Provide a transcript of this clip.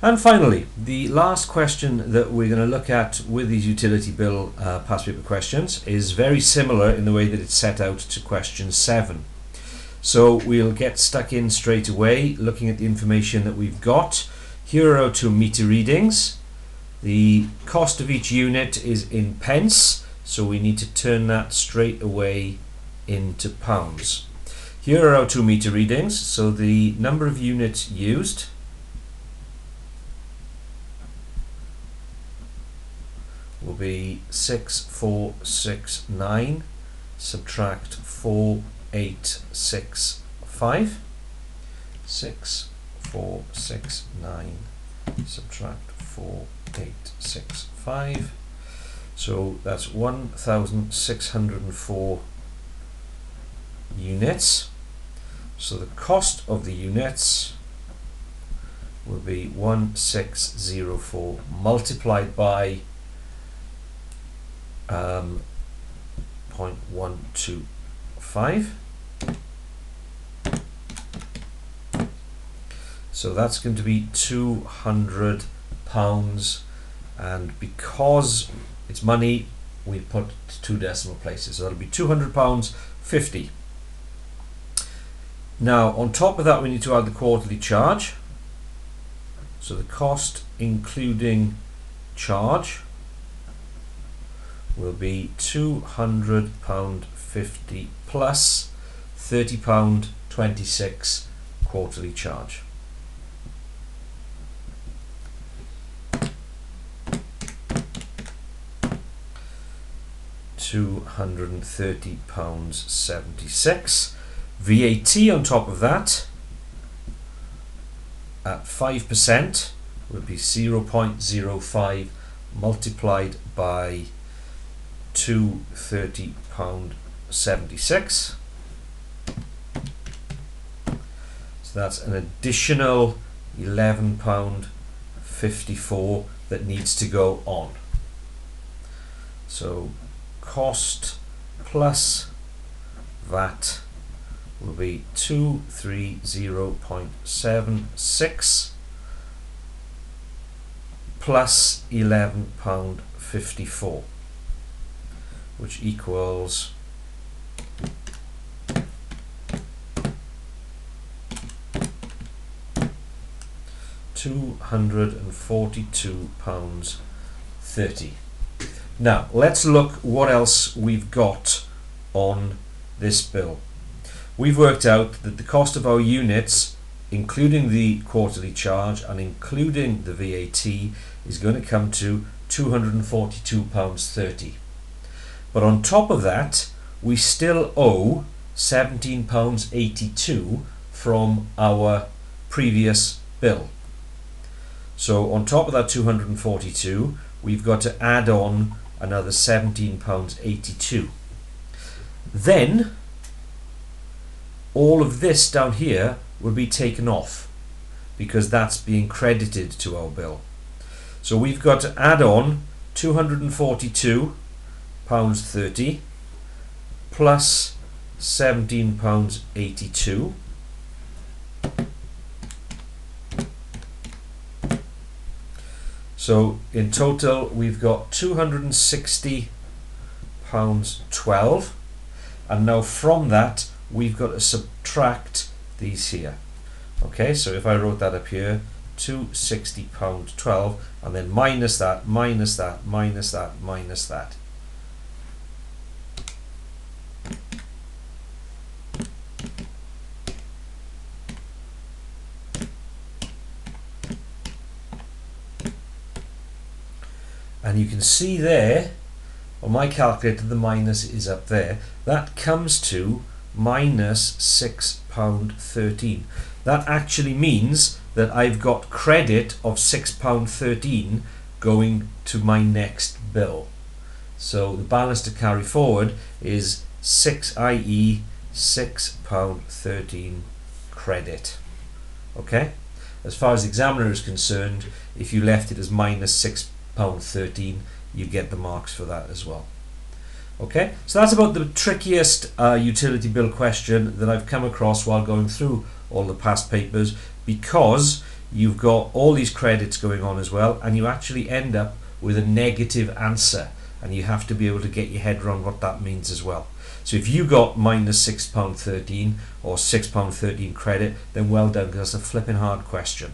And finally, the last question that we're going to look at with these utility bill past paper questions is very similar in the way that it's set out to question 7. So we'll get stuck in straight away looking at the information that we've got. Here are our 2 meter readings. The cost of each unit is in pence, so we need to turn that straight away into pounds. Here are our 2 meter readings, so the number of units used will be 6469 subtract 4865. 6469 subtract 4865. So that's 1604 units. So the cost of the units will be 1604 multiplied by 0.125. So that's going to be £200, and because it's money we put 2 decimal places, so that'll be £200.50. Now on top of that we need to add the quarterly charge, so the cost including charge will be £200.50 plus £30.26 quarterly charge. £230.76. VAT on top of that at 5% would be 0.05 multiplied by £230.76. So that's an additional £11.54 that needs to go on. So cost plus VAT will be 230.76 plus £11.54, which equals £242.30. Now let's look what else we've got on this bill. We've worked out that the cost of our units, including the quarterly charge and including the VAT, is going to come to £242.30. But on top of that we still owe £17.82 from our previous bill. So on top of that 242 we've got to add on another £17.82. Then all of this down here will be taken off because that's being credited to our bill. So we've got to add on £242.30 plus £17.82. So in total we've got £260.12, and now from that we've got to subtract these here. Okay, so if I wrote that up here, £260.12, and then minus that, minus that, minus that, minus that. And you can see there on my calculator the minus is up there. That comes to minus £6.13. That actually means that I've got credit of £6.13 going to my next bill. So the balance to carry forward is i.e. £6.13 credit. Okay? As far as the examiner is concerned, if you left it as minus £6.13, you get the marks for that as well. Okay, so that's about the trickiest utility bill question that I've come across while going through all the past papers, because you've got all these credits going on as well, and you actually end up with a negative answer, and you have to be able to get your head around what that means as well. So if you got -£6.13 or £6.13 credit, then well done, because that's a flipping hard question.